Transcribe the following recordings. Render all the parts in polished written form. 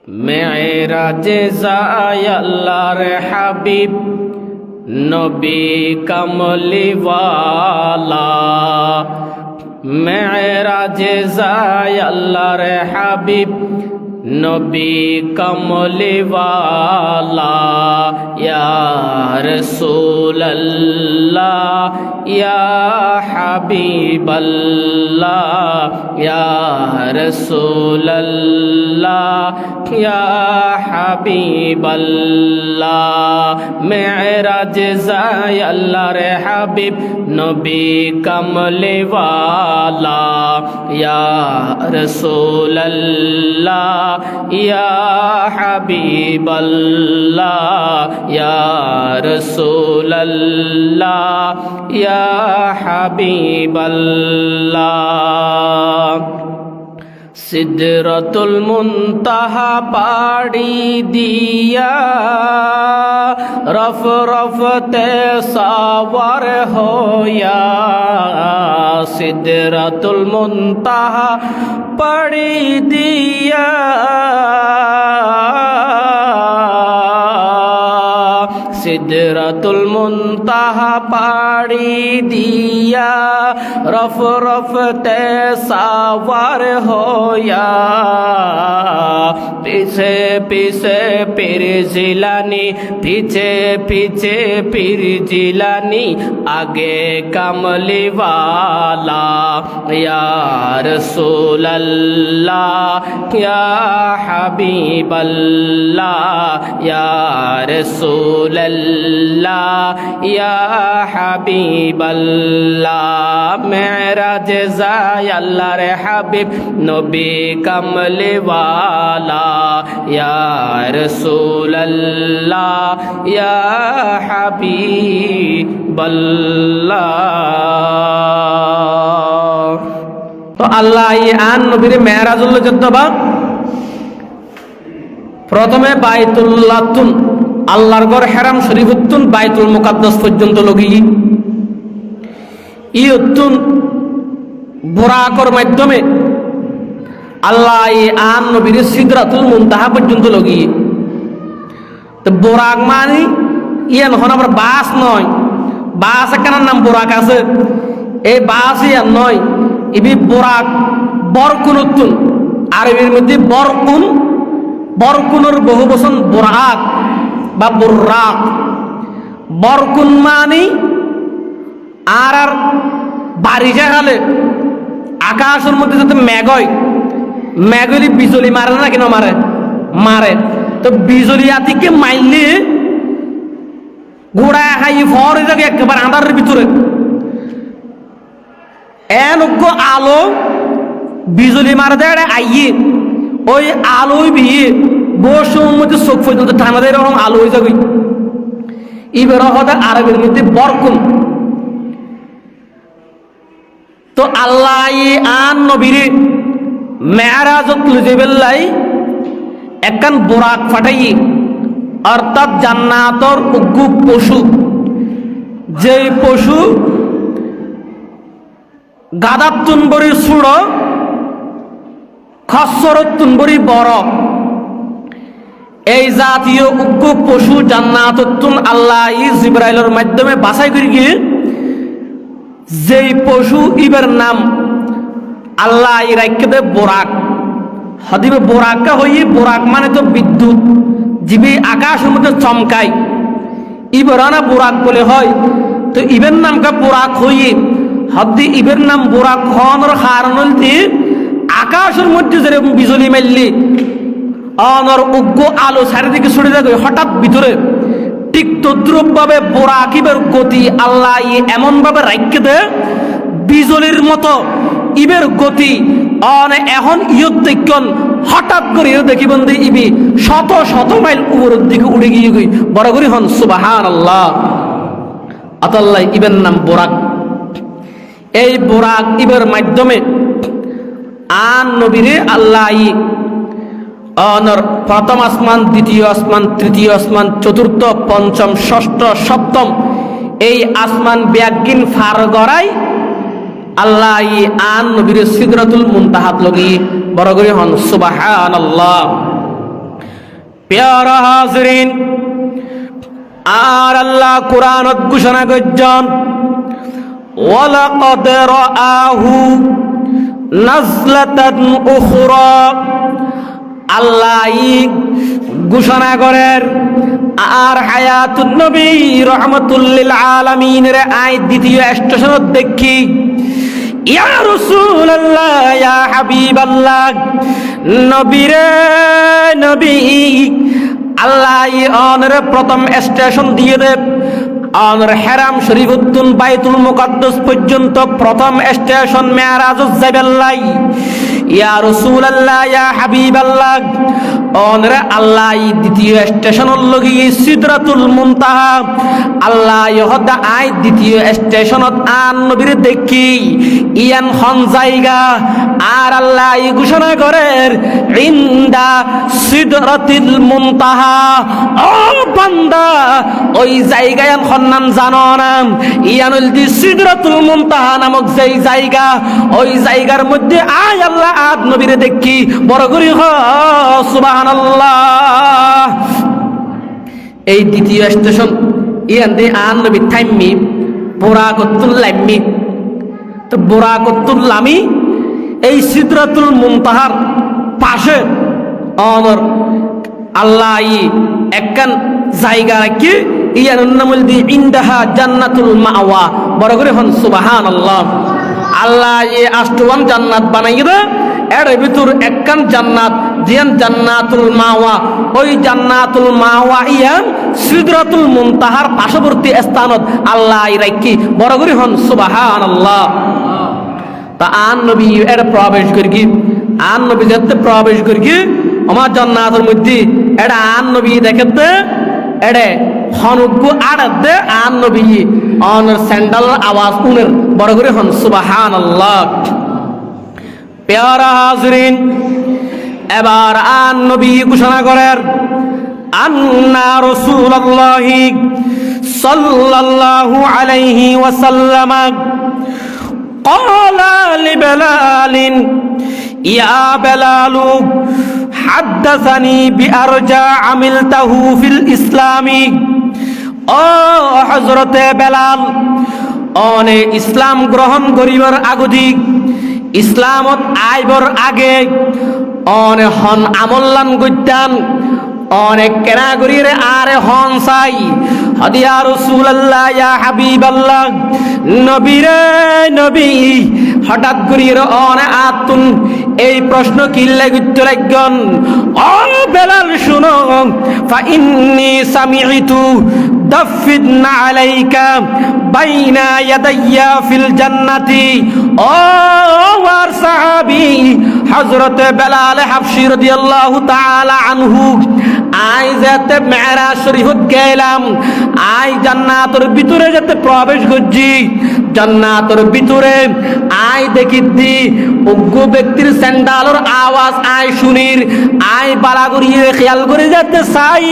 মেরাজে যায় আল্লাহর হাবিব নবী কামলিওয়ালা। মেরাজে যায় আল্লাহর হাবিব নবী কামলিওয়ালা। ইয়া রাসূলুল্লাহ ইয়া হাবিবাল্লাহ ইয়া রাসূলুল্লাহ ইয়া হাবিবাল্লাহ। মেরাজ যায় আল্লাহর হাবিব নবী কামলিওয়ালা। ইয়া রাসূলুল্লাহ ইয়া হাবিবাল্লাহ ইয়া রাসূলুল্লাহ ইয়া হাবিবাল্লাহ। সিদরাতুল মুনতাহা পাড়ি দিয়া রফ রফতে সাওয়ার হোয়া। সিদরাতুল মুনতাহা পাড়ি দিয়া সিদরাতুল মুনতাহা পাড়ি দিয়া রফ রফতে সাওয়ার হোয়া। পিছে পিছে পীর জিলানি পিছে পিছে পীর জিলানি আগে কামলিওয়ালা। ইয়া রাসূলুল্লাহ ইয়া হাবিবাল্লাহ ইয়া রাসূলুল্লাহ ইয়া হাবিবাল্লাহ। মেরাজে যায় আল্লাহর হাবিব নবী কামলিওয়ালা। ইয়া রাসূলুল্লাহ ইয়া হাবিবাল্লাহ। তো আল্লাহ আন নবীর মেরাজুল যদ্দবা প্রথমে বাইতুল্লাহ তুন আল্লাহর ঘর হেরাম শরীফুত্তুন বাইতুল মুকাদ্দাস পর্যন্ত লগি ইউত্তুন বুরাকর মাধ্যমে আল্লাহ আন নবীর সিদরাতুল মুনতাহা পর্যন্ত লগি। তো বুরাক মানে ইয়ান হন আবার বাস নয়, বাস একখানার নাম বুরাক আছে, এই বাস ইয়ান নয়, ইবি বুরাক বরকুনুত্তুন আরবির মধ্যে বরকুন, বরকুনের বহু বচন বুরাক বা বুর্রাক। বরকুন মানে আর আর বাড়ি যাহালে আকাশের মধ্যে যাতে মেঘ হয়, মেঘ হইলে বিজলি মারে না কেন মারে মারে। তো বিজলি আতিকে মাইলে ঘোড়া খাই ফরে যাবে একেবারে আন্ধারের ভিতরে এনজ্ঞ আলো বিজলি মারে দেয় আইয়ে ওই আলোয় বিয়ে বসুর মধ্যে চোখ পর্যন্ত টানা দেয় এরকম আলো হয়ে যাবে। এবার হতে আরবের মধ্যে বরকুন। তো আল্লাহ আন নবীর মেরাজত লুজেবেল্লাই একখান বোরাক ফাটাই, অর্থাৎ জান্নাতর উগ্গু পশু, যেই পশু গাদার তুনবরি সুড় খসরত তুনবরি বড়, এই জাতীয় উগ্র পশু জান্নাতুন আল্লাহ জিবরাইলের মাধ্যমে বাছাই করে গিয়ে যেই পশু ইবের নাম আল্লাহ রাখতে দেয় বোরাক। হদিবে বোরাকা হইয়ে বোরাক মানে তো বিদ্যুৎ জীবী আকাশের মধ্যে চমকায়, ইবরানা বোরাক বলে হয়। তো ইবের নামকা বোরাক হইয়ে হদি ইবের নাম বোরাক হওয়ার কারণ দিয়ে আকাশের মধ্যে যেরকম বিজলি মারলি অনর উগ্র আলো চারিদিকে ছড়ে যাবে হঠাৎ ভিতরে, ঠিক তদ্রুপ ভাবে বোরাকিবের গতি আল্লাহ এমন ভাবে রাখতে দেয় বিজলির মতো ইবের গতি অনে এখন ইয়ন হঠাৎ করে দেখি বন্ধু ইবি শত শত মাইল উপরের দিকে উড়ে গিয়ে গই বড় করি হন সুবহানাল্লাহ। আতাল্লাহ ইবের নাম বোরাক। এই বোরাক ইবের মাধ্যমে আন নবীরে আল্লাহ অনর প্রথম আসমান, দ্বিতীয় আসমান, তৃতীয় আসমান, চতুর্থ, পঞ্চম, ষষ্ঠ, সপ্তম এই আসমান ব্যাগিন ফার গড়াই আল্লাহ আন নবীর সিদরাতুল মুনতাহাত লগি বড় করে হন সুবহানাল্লাহ। প্যারা হাজরিন, আর আল্লাহ কুরআনত ঘোষণা করছেন ওয়ালাকাদ রাআহু নাজলাতান উখরা। আল্লাহ ঘোষণা করেন আর হায়াতুন নবী রাহমাতুল লিল আলামিনের আয়াত দ্বিতীয় স্টেশনত দেখি ইয়া রাসূলুল্লাহ ইয়া হাবিবাল্লাহ, নবীরে নবী আল্লাহ অনরে প্রথম স্টেশন দিয়ে দে অনর হেরাম শরীফুদ্দিন বাইতুল মুকাদ্দাস পর্যন্ত প্রথম স্টেশন মেরাজুজ যাবেল্লাই। ইয়া রাসূলুল্লাহ ইয়া হাবিবাল্লাহ, অনরে আল্লাহ দ্বিতীয় স্টেশনের লগি সিদরাতুল মুনতাহা আল্লাহ ইহদা আই দ্বিতীয় স্টেশনত আন নবীর দেখি ইয়ান খন জায়গা আর আল্লাহ ঘোষণা করেন ইনদা সিদরাতুল মুনতাহা। ও বান্দা, ওই জায়গায় খন নাম জানো না? ইয়ানুল দি সিদরাতুল মুনতাহা নামক যেই জায়গা, ওই জায়গার মধ্যে আয় আল্লাহ আদ নবীরে দেখি বড় করি সুবহানাল্লাহ। এই দ্বিতীয় স্টেশন ইয়ান দি আন নবী থাইমি বুরাকাতুল লামি। তো বুরাকাতুল লামি এই সিদরাতুল মুনতাহার পাশে অনর আল্লাহ একখান জায়গা রাখি ইয়ানুন নামুল দি ইনদাহা জান্নাতুল মাওয়া। বড় করে হন সুবহানাল্লাহ। আল্লাহ আষ্টওয়ান জান্নাত বানাইয়ে দে, এর ভিতর একখান জান্নাত জিয়ান জান্নাতুল মাওয়া। ওই জান্নাতুল মাওয়া ইয়ান সিদরাতুল মুনতাহার পার্শ্ববর্তী স্থানত আল্লাহ রাখি। বড় করে হন সুবহানাল্লাহ। তা আন নবী এর প্রবেশ করি, আন নবী যাতে প্রবেশ করি আমার জান্নাতের মধ্যে এটা আন নবী দেখতে এড়ে হনুগ্য আড়াতে আন নবী অনর স্যান্ডাল আওয়াজ উনের। বড় করে হন সুবহানাল্লাহ। প্যারা হাজরিন, এবার আন নবী ঘোষণা করেন আন্না রাসূলুল্লাহি সাল্লাল্লাহু আলাইহি ওয়াসাল্লাম ক্বালা লিবেলালিন ইয়া বেলালু হাদ্দাসানি বিআরজা আমিলতাহু ফিল ইসলামি। ও হযরতে বেলাল, অনে ইসলাম গ্রহণ করিবার আগদিক ইসলামত আইবর আগে অনে হন আমল্লান গইতান অনেক কেনা করিরে আরে হন চাই। হদিয়া রাসূলুল্লাহ ইয়া হাবিবাল্লাহ, নবীরে নবী হঠাৎ করিরে অনে আতুন এই প্রশ্ন কিল্লে গুত্তর একজন। ও বেলাল শুনো, ফা ইন্নী সামি'তু দাফিদনা আলাইকা বাইনা ইয়াদাইয়া ফিল জান্নাতি। ও ওয়ার সাহাবী হযরত বেলাল হাবশী রাদিয়াল্লাহু তাআলা আনহু, আই যাতে মেরাজ শরীফত গেলাম, আই জান্নাতের ভিতরে যাতে প্রবেশ করছি, জান্নাতের ভিতরে আই দেখি দি উগ্র ব্যক্তির স্যান্ডালের আওয়াজ আই শুনির, আই বালা করিয়ে খেয়াল করে যেতে চাই,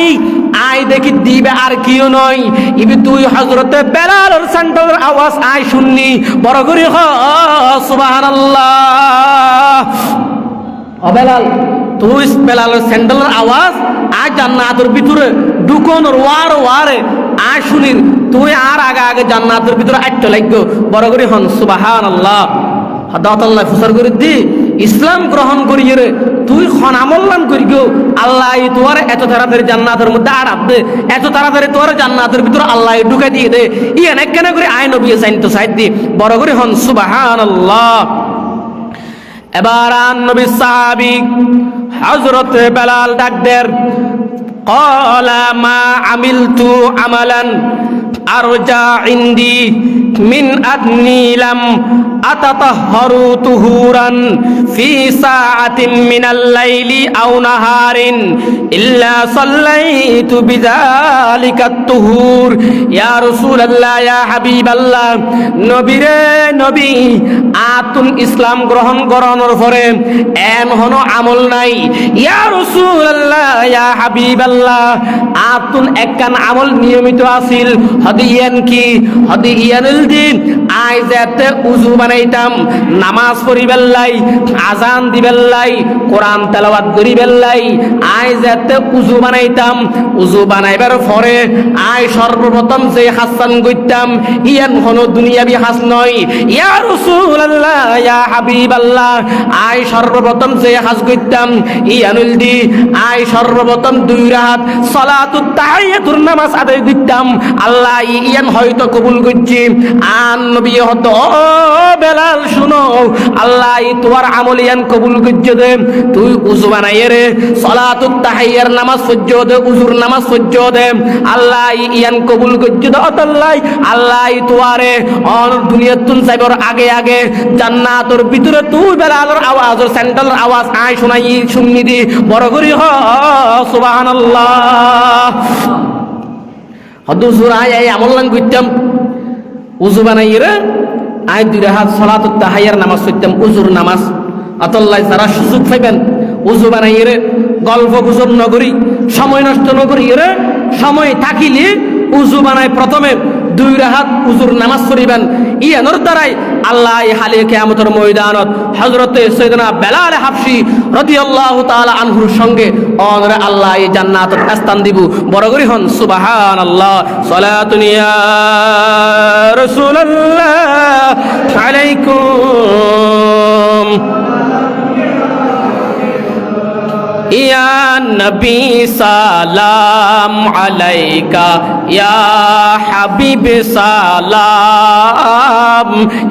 আই দেখি দিবে আর কিও নয় ইবি তুই হযরতে বেলালের স্যান্ডালের আওয়াজ আই শুননি। বড় করে সুবহানাল্লাহ। ও বেলাল, তুই বেলালের স্যান্ডালের আওয়াজ আজ জান্নাতের ভিতরে ঢুকনোর ওয়ার ওয়ারে আয় শুনির, তুই আর আগে আগে জান্নাতের ভিতরে আটটা লাগো। বড় করে হন সুবহানাল্লাহ। হদাতাল্লাহ ফুসার করে দি ইসলাম গ্রহণ করিয়ে রে তুই খন আমল্লান করি গো আল্লাহ তোর এত তাড়াতাড়ি জান্নাতের মধ্যে আড়াব দে, এত তাড়াতাড়ি তোর জান্নাতের ভিতরে আল্লাহ ঢুকে দিয়ে দে। ইয়ান কেন করে আয় নবী সাইনতো সাইদ দি। বড় করে হন সুবহানাল্লাহ। এবার আন নবী সাহাবী হযরত বেলাল ডাক দেন, ক্বালা মা আমিলতু আমালান আরজা ইনদি মিন আদনি লাম আতাতাহহারু তুহুরান ফি সাআতিন মিনাল লাইলি আও নাহারিন ইল্লা সাল্লাইতু বিযালিকাত তুহুর। ইয়া রাসূলুল্লাহ ইয়া হাবিবাল্লাহ, নবীরে নবী আতুন ইসলাম গ্রহণ করানোর পরে এন হনো আমল নাই। ইয়া রাসূলুল্লাহ ইয়া হাবিবাল্লাহ, আতুন একখান আমল নিয়মিত আছিল। হদিয়ান কি? হদিয়ানুল দিন আই যাতে উজু বানাইতাম নামাজ পড়িবেল্লাই আজান দিবেল্লাই কোরআন তেলাওয়াত করিবেল্লাই আই যাতে উজু বানাইতাম উজু বানাইবার পরে আই সর্বপ্রথম যে হাসান কইতাম ইয়ান হলো দুনিয়াবি হাস নয় ইয়া রাসূলুল্লাহ ইয়া হাবিবাল্লাহ আই সর্বপ্রথম যে হাস কইতাম ইয়ানুল দি আই সর্বপ্রথম 2 রাকাত সালাতুত তাহিয়াতুর নামাজ আদায় কইতাম আল্লাহ ইয়ান হয়তো কবুল করছি আন নবী হতো বেলাল শুনো আল্লাহ তোমার আমল ইয়ান কবুল করছে দে তুই উযু বানাইয়ে রে সালাতুত তাহিয়ার নামাজ পড়ছ দে উযুর নামাজ পড়ছ দে আল্লাহ ইয়ান কবুল করছে দে আল্লাহ আল্লাহ তোয়ারে অন দুনিয়াতুন যাইবার আগে আগে জান্নাতের ভিতরে তুই বেলালের আওয়াজ আর স্যান্ডেলের আওয়াজ আই শুনাই শুননি দি বড় করি হ সুবহানাল্লাহ হদুসুর আয় এই আমল লাং কইতাম উযু বানাইয়ে রে আই 2 রাকাত সালাতুত তাহিয়ার নামাজ পড়তাম উযুর নামাজ আল্লাহ যারা সুযোগ পাইবেন উযু বানাইয়ে রে গল্প গুজব নগরী সময় নষ্ট নগরী রে সময় থাকিলে উযু বানায় প্রথমে 2 রাকাত উযুর নামাজ পড়িবেন ইয়ানোর দ্বারাই আল্লাহ হালে কিয়ামতের ময়দানত হযরতে সাইয়েদনা বেলাল হাবশী রাদিয়াল্লাহু তাআলা আনহুর সঙ্গে অনরে আল্লাহ এই জান্নাতের স্থান দিব বড় করে হন সুবহানাল্লাহ সালাতুন ইয়া রাসূলুল্লাহ আলাইকুম ইয়া নবী সালাম আলাইকা ইয়া হাবিব সালাম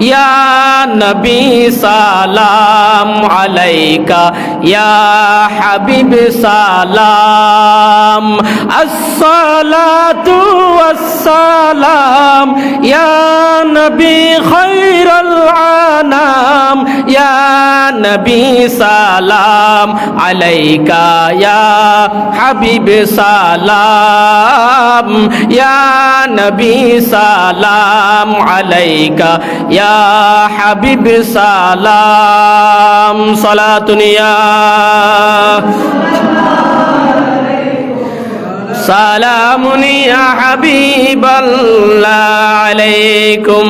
ইয়া নবী সালাম আলাইকা ইয়া হাবিব সালাম আসসালাতু ওয়াসসালাম ইয়া নবী খায়রুল আনাম ইয়া নবী সালাম আলাইকা ইয়া হাবিব সালাম ইয়া নবী সালাম আলাইকা ইয়া হাবিব সালাম সালাতুন ইয়া সালামুন ইয়া হাবিবাল্লাহ আলাইকুম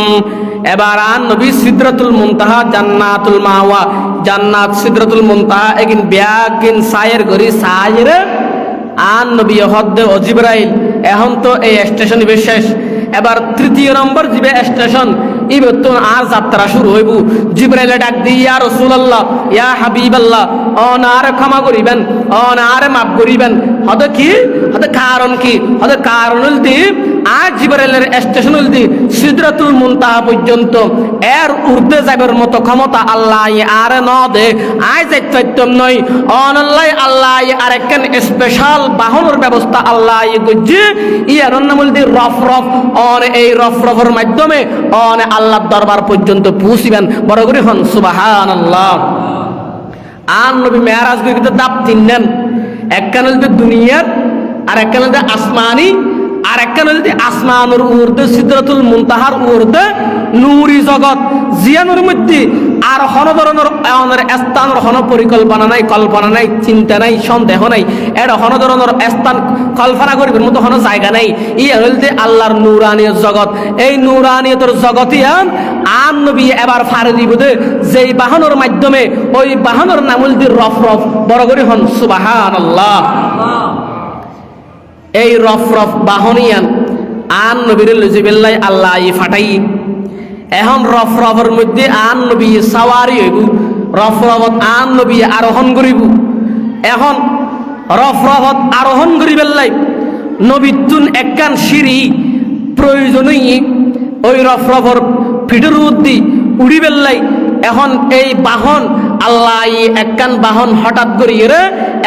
এবার আন নবী সিদরাতুল মুনতাহা জান্নাতুল মাওয়া জান্নাত সিদরাতুল মুনতাহা এগিন ব্যাগিন সায়ের গরি সায়ের আন নবী হদ্দে ও জিবরাইল এখন তো এই স্টেশন শেষ এবার 3 নম্বর জিবে স্টেশন ইবে তো আর যাত্রা শুরু হইব জিবরাইল ডাক দি ইয়া রাসূলুল্লাহ ইয়া হাবিবাল্লাহ অনার ক্ষমা করিবেন অনার মাফ করিবেন হদে কি হদে কারণ কি হদে কারণ হলদি আজ জিবরাইলের স্টেশন হলদি সিদরাতুল মুনতাহা পর্যন্ত এর উর্ধে যাবার মতো ক্ষমতা আল্লাহ আর ন দে আজ যাইতাম নয় অনাল্লাহ আল্লাহ আর একখান স্পেশাল বাহনের ব্যবস্থা আল্লাহ গজ্জি ইয়ার নাম হলদি রফরফ অন এই রফরফের মাধ্যমে অন আল্লাহর দরবার পর্যন্ত পৌঁছিবেন বড় করে হন সুবহানাল্লাহ আন নবী মেরাজ কইতে দাপ তিননেন একখান হলদি দুনিয়ার আর একখান হলদি আসমানি আর একখান হলদি আসমানের উর্ধে সিদরাতুল মুনতাহার উর্ধে নূরি জগৎ জিয়ানুর মধ্যে আর হন ধরনের অনের স্থানের হন পরিকল্পনা নাই কল্পনা নাই চিন্তা নাই সন্দেহ নাই এটা হন ধরনের স্থান কল্পনা করিবার মতো হন জায়গা নাই ই হলদি আল্লাহর নূরানিয়ত জগৎ এই নূরানিয়তের জগতিয়ান আন নবী এবার ফারে দিব দে যেই বাহনের মাধ্যমে ওই বাহনের নাম হলদি রফরফ বড় করে হন সুবহানাল্লাহ এই রফরফ বাহনিয়ান আন নবীর লজিবিল্লাহ আল্লাহ ফাটাই এখন রফরফের মধ্যে আন নবী সাওয়ারি হইব রফরফত আন নবী আরোহণ করিব এখন রফরফত আরোহণ করিবেল্লাই নবীতুন একখান সিঁড়ি প্রয়োজনই ওই রফরফর ফিটের উদ্দি উড়িবেল্লাই এখন এই বাহন আল্লাহ একখান বাহন হঠাৎ করিয়ে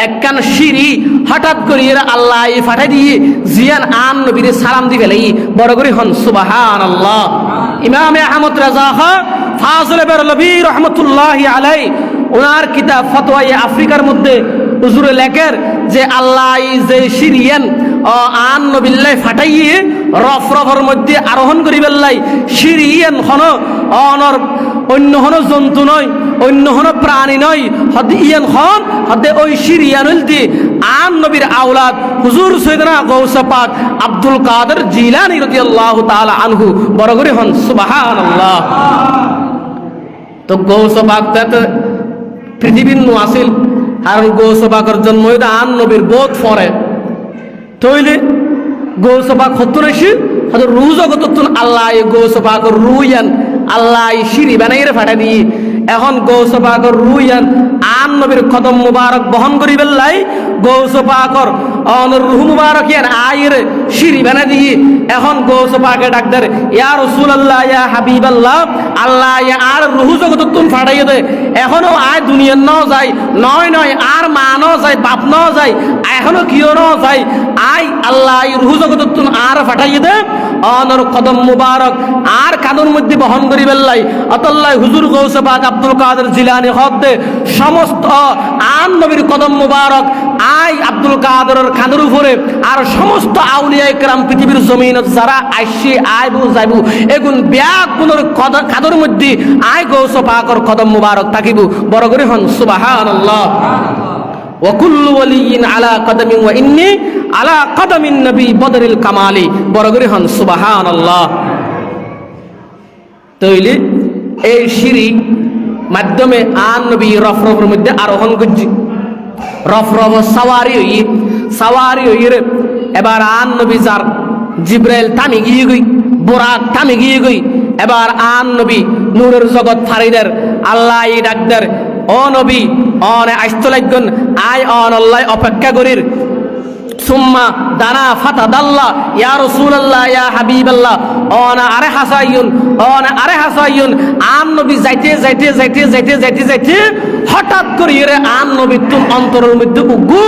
একখান সিঁড়ি হঠাৎ করিয়ে আল্লাহ ফাটাই দিয়ে জিয়ান আন নবীর সালাম দিবে লাই বড় করে হন সুবহানাল্লাহ ইমাম আহমদ রাজা ফাজলে বেরলভী রহমতুল্লাহি আলাই ওনার কিতাব ফতোয়া আফ্রিকার মধ্যে হুজুরে লেখের যে আল্লাহ যে সিরিয়ান আন নবিল্লাহ ফাটাইয়ে রফরফের মধ্যে আরোহণ করিবেল্লাই সিরিয়ান হন অনর অন্য হন জন্তু নয় অন্য হন প্রাণী নয় হদ ইয়ান হন হদে ওই সিরিয়ানুল দি আন নবীর আওলাদ হুজুর সৈয়দনা গৌসে পাক আব্দুল কাদের জিলানী রাদিয়াল্লাহু তাআলা আনহু বড় করে হন সুবহানাল্লাহ। তো গৌসে পাক তো পৃথিবীর নু আসিল, কারণ গৌসে পাকের জন্ম হইতে আন নবীর বোধ পরে তৈলে গৌসে পাক হতুন আসি হয়তো রু জগততুন আল্লাহ গৌসে পাকের রুয়ান আল্লাহ সিঁড়ি বানাইরে ফাটা দিয়ে এখন গৌসে পাকের রুয়ান আন নবীর কদম মুবারক বহন করি বেল্লাই গৌসে পাকর অনর রুহ মুবারক ইয়ান আয়ের সিঁড়ি বানা দিয়ে এখন গৌসে পাকে ডাকদার ইয়া রাসূলুল্লাহ ইয়া হাবিবাল্লাহ আল্লাহ ইয়া আর রুহ জগততুন ফাটাইয়ে দে এখনো আয় দুনিয়ার ন যায় নয় আর মা ন যায় বাপ ন যায় এখনো কিও ন যায় আই আল্লাহ রুহ জগততুন আর ফাটাইয়ে দে অনর কদম মুবারক আর কানুর মধ্যে বহন করি বেল্লাই অতল্লাহ হুজুর গৌসে পাক আব্দুল কাদের জিলানী হদ্দে সমস্ত আন নবীর কদম মুবারক আই আব্দুল কাদেরের খানের উপরে আর সমস্ত আউলিয়া ইকরাম পৃথিবীর জমিনত যারা আইসি আইবু যাইবু এগুন ব্যাগ গুণের কাদের মধ্যে আই গৌসে পাকের কদম মুবারক থাকিব বড় করে হন সুবহানাল্লাহ। وكل ولي على قدم وإني على قدم النبي بدر الكمال বড় করে হন সুবহানাল্লাহ। তাইলে এই সিঁড়ি মাধ্যমে আন নবী রফরফের মধ্যে আরোহণ করছি রফরফ সাওয়ারি হই রে এবার আন নবী যার জিব্রাইল থামি গিয়ে গই বোরাক থামি গিয়ে গই এবার আন নবী নূরের জগৎ ফারিদের আল্লাহ ডাকদার ও নবী অনে আসতে লাগবেন আয় অন আল্লাহ অপেক্ষা করির সুম্মা দানা ফাতাদাল্লাহ ইয়া রাসূলুল্লাহ ইয়া হাবিবাল্লাহ অনা আরে হাসাইয়ুন আন নবী যাইতে হঠাৎ করে এর আন নবী তুম অন্তরের মধ্যে উগু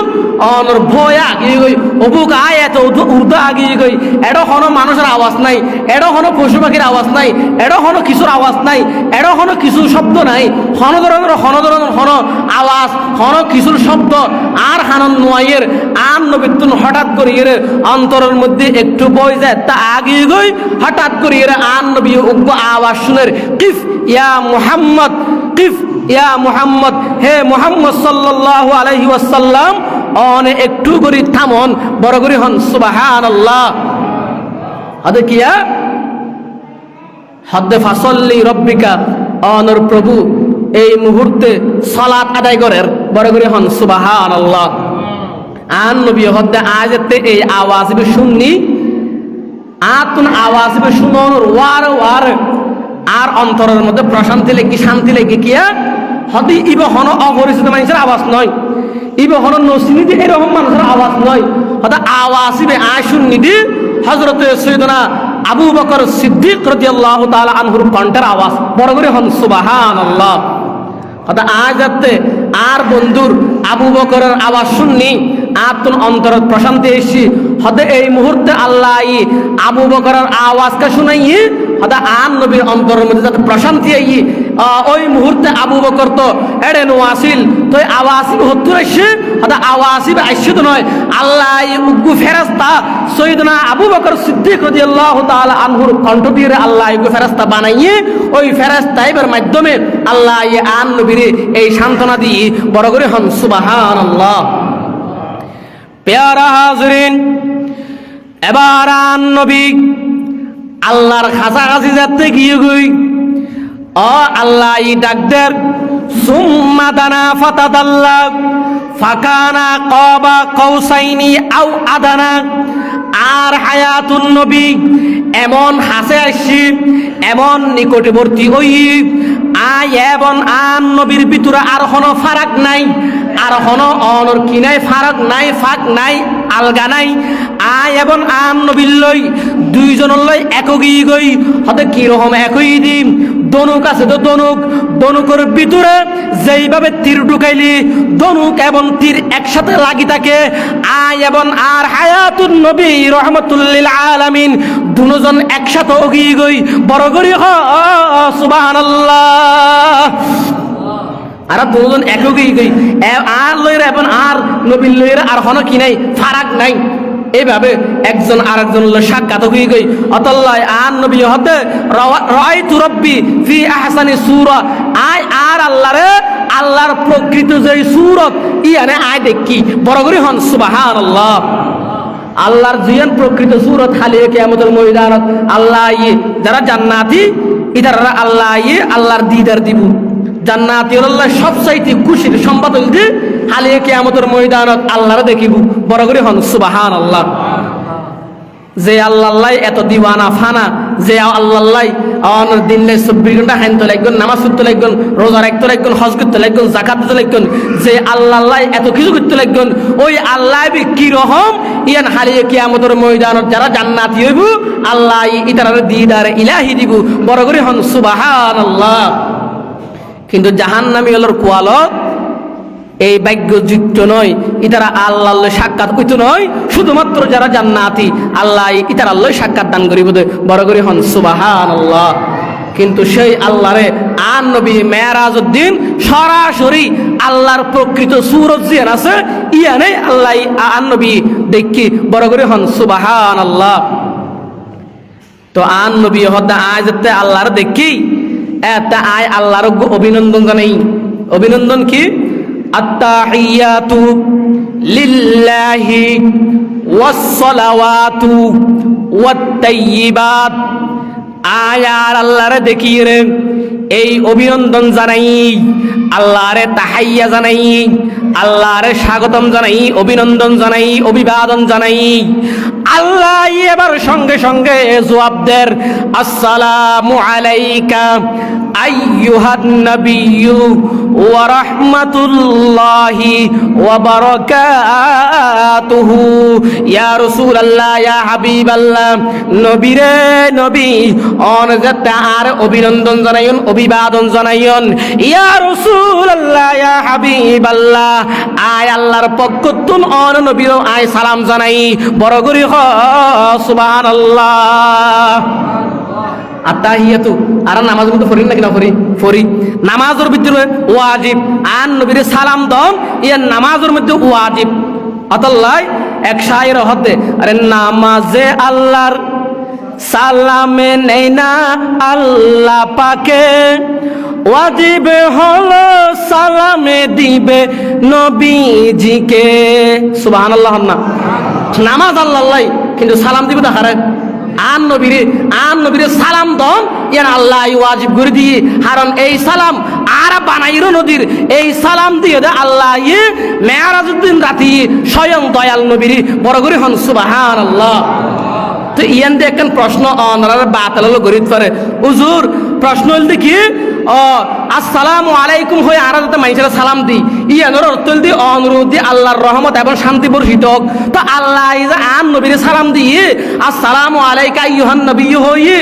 অনর ভয় আগিয়ে গই অবুক আয় এত উর্দু আগিয়ে গই এডো হনো মানুষের আওয়াজ নাই এডো হনো পশু পাখির আওয়াজ নাই এডো হনো কিছুর আওয়াজ নাই এডো হনো কিছু শব্দ নাই হন ধরনের হনো আওয়াজ হনো কিছুর শব্দ আর হানন নোয়াইয়ের আন নবী তুম হঠাৎ করে এর অন্তরের মধ্যে একটু বই যায় তা আগিয়ে গই হঠাৎ করে এর আন নবী উগ্র আওয়াজ শুনের কিফ ইয়া মুহাম্মদ হে মুহাম্মদ সাল্লাল্লাহু আলাইহি ওয়াসাল্লাম অনে একটু করে থামন বড় করে হন সুবহানাল্লাহ। আদে কিয়া হদ্দে ফাসল্লি রব্বিকা অনর প্রভু এই মুহূর্তে সালাত আদায় করেন বড় করে হন সুবহানাল্লাহ। আন নবী হদ্দে আজতে এই আওয়াজ শুননি আতুন আওয়াজ শুনন ওয়ার আর অন্তরের মধ্যে প্রশান্তি লেগে শান্তি লেগে কিয়া হদি ইব হন অপরিচিত মানুষের আওয়াজ নয় ইব হন নসিনিদি এরকম মানুষের আওয়াজ নয় হয়তো আওয়াজ ইবে আয় শুননিদি হযরত সৈয়দনা আবু বকর সিদ্দিক রাদিয়াল্লাহু তাআলা আনহুর কণ্ঠের আওয়াজ বড় করে হন সুবহানাল্লাহ। হয়তো আজ যাতে আর বন্ধুর আবু বকরের আওয়াজ শুননি আতুন অন্তরের প্রশান্তি এসি হয়তো এই মুহূর্তে আল্লাহ আবু বকরের আওয়াজকে শুনাইয়ে হয়তো আন নবীর অন্তরের মধ্যে যাতে প্রশান্তি আই ওই মুহূর্তে আবু বকর তো এড়ে নোয়াসিল তো আওয়াজ হত্তর আসছে হয়তো আওয়াজ আসছে তো নয় আল্লাহ উগ্গু ফেরেশতা সৈয়দনা আবু বকর সিদ্দিক রাদিয়াল্লাহু তাআলা আনহুর কণ্ঠ দিয়ে আল্লাহ উগ্গু ফেরেশতা বানাইয়ে ওই ফেরেশতা এর মাধ্যমে আল্লাহ আন নবীর এই সান্ত্বনা দিয়ে বড় করে হন সুবহানাল্লাহ। প্যারা হাজরিন এবার আন নবী আল্লাহর কাছাকাছি যাতে গিয়ে গই ও আল্লাহ ডাকদের সুম্মা দানা ফাতাদাল্লাহ ফাকানা কাবা কাউসাইনি আও আদানা আর হায়াতুন নবী এমন হাসে আসছি এমন নিকটবর্তী হই আয় এবং আন নবীর ভিতরে আর কোনো ফারাক নাই আর কোনো অনর কি নাই ফারাক নাই ফাঁক নাই আলগা নাই আয় এবং আন নবীর লই দুইজনের লই একগি গই হতে কিরকম একই দিন দনুক আছে তো দনুকের ভিতরে যেইভাবে তীর ঢুকাইলি দনুক এবং তীর একসাথে লাগি থাকে আয় এবং আর হায়াতুন নবী রহমাতুল্লিল আলামিন দুজন একসাথে অগি গই বড় করি সুবহানাল্লাহ আর দুজন একগি গই আর লইরা এবং আর নবীর লইরা আর হন কি নাই ফারাক নাই এইভাবে একজন আরেকজন সাক্ষাৎ হয়ে গই অতল্লাহ আন নবী হতে রাআইতু রাব্বি ফি আহসানি সূরা আয় আর আল্লাহরে আল্লাহর প্রকৃত যে সূরত ইয়ানে আয় দেখি বড় করে হন সুবহানাল্লাহ। আল্লাহর জিয়ান প্রকৃত সূরত হালিয়ে কিয়ামতের ময়দানত আল্লাহ যারা জান্নাতি ইদারা আল্লাহ আল্লাহর দিদার দিব। জান্নাতি আল্লাহ সবচাইতে খুশির সংবাদ হইছে হালিয়ে কিয়ামতের ময়দানত আল্লাহর দেখিব বড় করে হন সুবহানাল্লাহ। যে আল্লাহ এত দিওয়ানা ফানা, যে আল্লাহ অনর দিনে 24 ঘন্টা খাইতে লাগবেন, নামাজ পড়তে লাগবেন, রোজা রাখতে লাগবেন, হজ করতে লাগবেন, যাকাত দিতে লাগবেন, যে আল্লাহ এত কিছু করতে লাগবেন, ওই আল্লাহ কি রকম ইয়ান হালিয়ে কিয়ামতের ময়দানত যারা জান্নাতি হইব আল্লাহ ইতার দিদার ইলাহি দিব বড় করে হন সুবহানাল্লাহ। কিন্তু জাহান্নামী হলোর কোয়ালত এই ভাগ্যযুক্ত নয়, ইতারা আল্লাহ সাক্ষাৎ হইতো নয়, শুধুমাত্র যারা জান্নাতি আল্লাহ ইতার আল্লাহ সাক্ষাৎ দান করিব বড় করে হন সুবহানাল্লাহ। কিন্তু সেই আল্লাহরে আন নবী মেরাজের দিন সরাসরি আল্লাহর প্রকৃত সূরত জিয়ান আছে ইয়ানে আল্লাহ আন নবী দেখি বড় করে হন সুবহানাল্লাহ। তো আন নবী হদা আজ আল্লাহর দেখি এটা আয় আল্লাহর অভিনন্দন জানাই। অভিনন্দন কি? আত্তাহিয়াতু লিল্লাহি ওয়াসসালাওয়াতু ওয়াত-তাইয়্যিবাত। আয়ার আল্লাহরে দেখিয়ে রে এই অভিনন্দন জানাই, আল্লাহরে তাহাইয়া জানাই, আল্লাহরে স্বাগতম জানাই, অভিনন্দন জানাই, অভিবাদন জানাই। আল্লাহ এবার সঙ্গে সঙ্গে জবাব দেন আসসালামু আলাইকা আইয়ুহান নাবিয়্যু ওয়া রাহমাতুল্লাহি ওয়া বারাকাতুহু। ইয়া রাসূলুল্লাহ, ইয়া হাবিবাল্লাহ, নবী রে নবী অনগত আর অভিনন্দন জানাইন, অভিবাদন জানাইন। ইয়া রাসূলুল্লাহ, ইয়া হাবিবাল্লাহ, আয় আল্লাহর পক্ষ তুন অন নবীর আয় সালাম জানাই বড় করে সুবহানাল্লাহ। আত্তাহিয়াতু আর নামাজ মধ্যে পড়ি নাকি না পড়ি? পড়ি। নামাজের ভিতরে ওয়াজিব আন নবীর সালাম দম ইয়া নামাজের মধ্যে ওয়াজিব। আল্লাহ এক শায়ের হতে আরে নামাজে আল্লাহর সালামে নেই না আল্লাহ পাকে, ওয়াজিব হলো সালামে দিবে নবীজিকে। সুবহানাল্লাহ। না নামাজ আল্লাহ কিন্তু সালাম দিবে দেখারে আন নবীরে সালাম দন ইয়ান আল্লাহ ওয়াজিব করে দিয়ে, কারণ এই সালাম আর বানাইরো নদীর এই সালাম দিয়ে দে আল্লাহ মেরাজউদ্দিন রাতি স্বয়ং দয়াল নবীর বড় করে হন সুবহানাল্লাহ। তো ইয়ান দিয়ে একখান প্রশ্ন অনারা বাতাল গরিব করে হুজুর প্রশ্ন হল দেখি আসসালামু আলাইকুম হয়ে আর মানুষেরা সালাম দি ইয়ানোর অর্থ দি অনুরোধ দি আল্লাহর রহমত এবং শান্তি বর্ষিত হোক। তো আল্লাহ আন নবীর সালাম দিয়ে আসসালামু আলাইকা আইয়ুহান নবিয়্যু হয়ে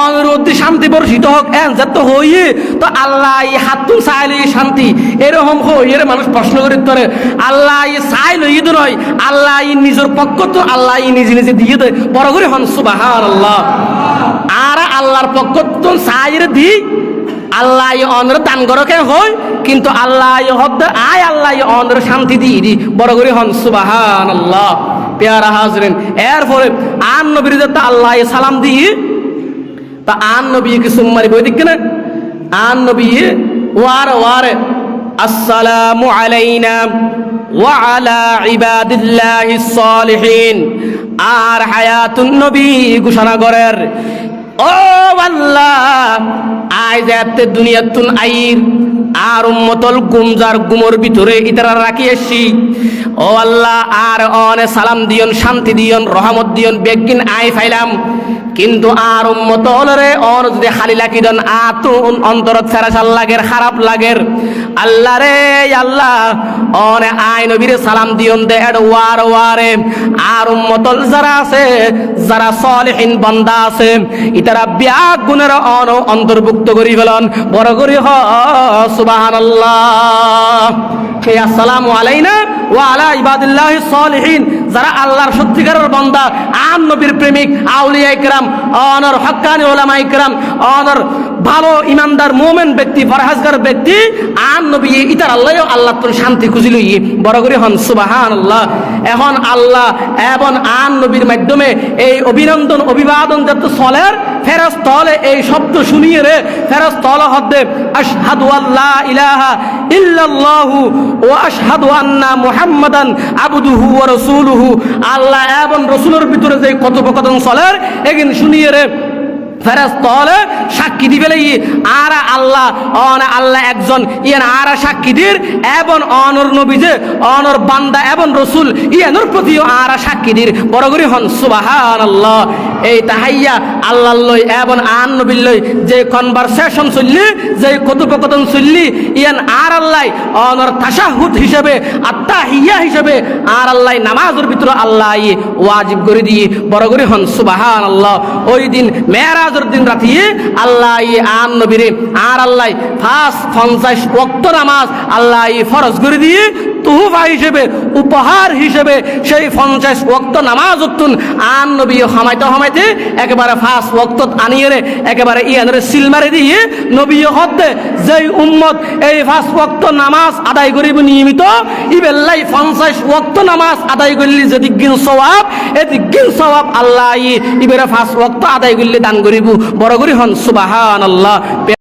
অনুরোধ দি শান্তি বর্ষিত হোক এনজাত হয়ে, তো আল্লাহ হাতুন চাইলে শান্তি এরকম হয়ে মানুষ প্রশ্ন করি তোরে আল্লাহ চাইল ঈদ নয়, আল্লাহ নিজের পক্ষ তো আল্লাহ নিজে নিজে দিয়ে দেয় বড় করে হন সুবহানাল্লাহ। আর আল্লাহর পক্ষ তো চাইরে দি আল্লাহ অনর দান করকে হয়, কিন্তু আল্লাহ আয় আল্লাহ অনর শান্তি দিয়ে দি বড় করে হন সুবহানাল্লাহ। পেয়ারা হাজরিন, এরপরে আন নবীর আল্লাহ সালাম দিয়ে তা আন নবী কিছু মারি বই দিক না আন নবী ওয়ার ওয়ার আসসালামু আলাইনা ওয়া আলা ইবাদিল্লাহিস সালিহিন আর হায়াতুন নবী ঘোষণা করেন ও আল্লাহ আয় যাতে দুনিয়াতুন আইর আর উম্মতল গুমজার গুমর ভিতরে ইতারা রাখি এসছি। ও আল্লাহ আর অনে সালাম দিয়ন, শান্তি দিয়ন, রহমত দিয়ন, বেগিন আয় ফাইলাম, কিন্তু আর উম্মতল রে অন যদি খালি লাকি দন আতুন অন্তরত ফেরাসাল লাগের খারাপ লাগের আল্লাহ রে আল্লাহ অনে আয় নবীরে সালাম দিয়ন দে এড ওয়ার ওয়ারে আর উম্মতল যারা আছে যারা সালেহিন বান্দা আছে ইতারা বিয়াক গুণের অন অন্তর্ভুক্ত করি ফেলন বড় করি হ সুবহানাল্লাহ। আসসালামু আলাইনা ওয়া আলা ইবাদিল্লাহিস সালিহিন, যারা আল্লাহর সত্যিকারের বান্দা আন নবীর প্রেমিক আউলিয়া ইকরাম অনর হক্কানি উলামা ইকরাম অনর ভালো ইমানদার মুমিন ব্যক্তি ফরহাজগার ব্যক্তি আন নবী ইতার আল্লাহ আল্লাহ তোর শান্তি খুঁজি লই বড় করে হন সুবহানাল্লাহ। এখন আল্লাহ এবং আন নবীর মাধ্যমে এই অভিনন্দন অভিবাদন যত চলের ফেরেশতা এই শব্দ শুনিয়ে রে ফেরেশতা হদ্দে আশহাদু আল্লা ইলাহা ইল্লাল্লাহু ওয়া আশহাদু আন্না মুহাম্মাদান আবদুহু ওয়া রাসূলুহু। আল্লাহ এবং রাসূলের ভিতরে যে কথোপকথন চলে এগিন শুনিয়ে রে ফেরেশতা হলে সাক্ষী দিবে লাগি আর আল্লাহ আল্লাহ একজন ইয়ান আর সাক্ষী দির এবং অনর নবী যে অনর বান্দা এবং রসুল ইয়ানোর প্রতিও আর সাক্ষী দির বড় করে হন সুবহানাল্লাহ। এই তাহাইয়া আল্লাহ লই এবং আন নবীর লই যে কনভারসেশন চললি যে কথোপকথন চললি ইয়ান আর আল্লাহ অনর তাশাহুদ হিসেবে আত্তাহিয়া হিসেবে আর আল্লাহ নামাজের ভিতরে আল্লাহ ওয়াজিব করে দিয়ে বড় করে হন সুবহানাল্লাহ। ওই দিন মেরাজের দিন রাতে আল্লাহ আন নবীরে আর আল্লাহ 50 ওয়াক্ত নামাজ আল্লাহ ফরজ করে দিয়ে তুহফা হিসেবে উপহার হিসেবে সেই 50 ওয়াক্ত নামাজ উত্তুন আন নবী হমাইতে একেবারে 5 ওয়াক্ত আনিয়ে রে একেবারে ইয়ানের সিলমারে দিয়ে নবী হতে যেই উম্মত এই 5 ওয়াক্ত নামাজ আদায় করিব নিয়মিত ইবেল্লাই 50 ওয়াক্ত নামাজ আদায় করলি যদি গিন সওয়াব এদি গিন সওয়াব আল্লাহ ইবেরে 5 ওয়াক্ত আদায় করলি দান করিব বড় করে হন সুবহানাল্লাহ।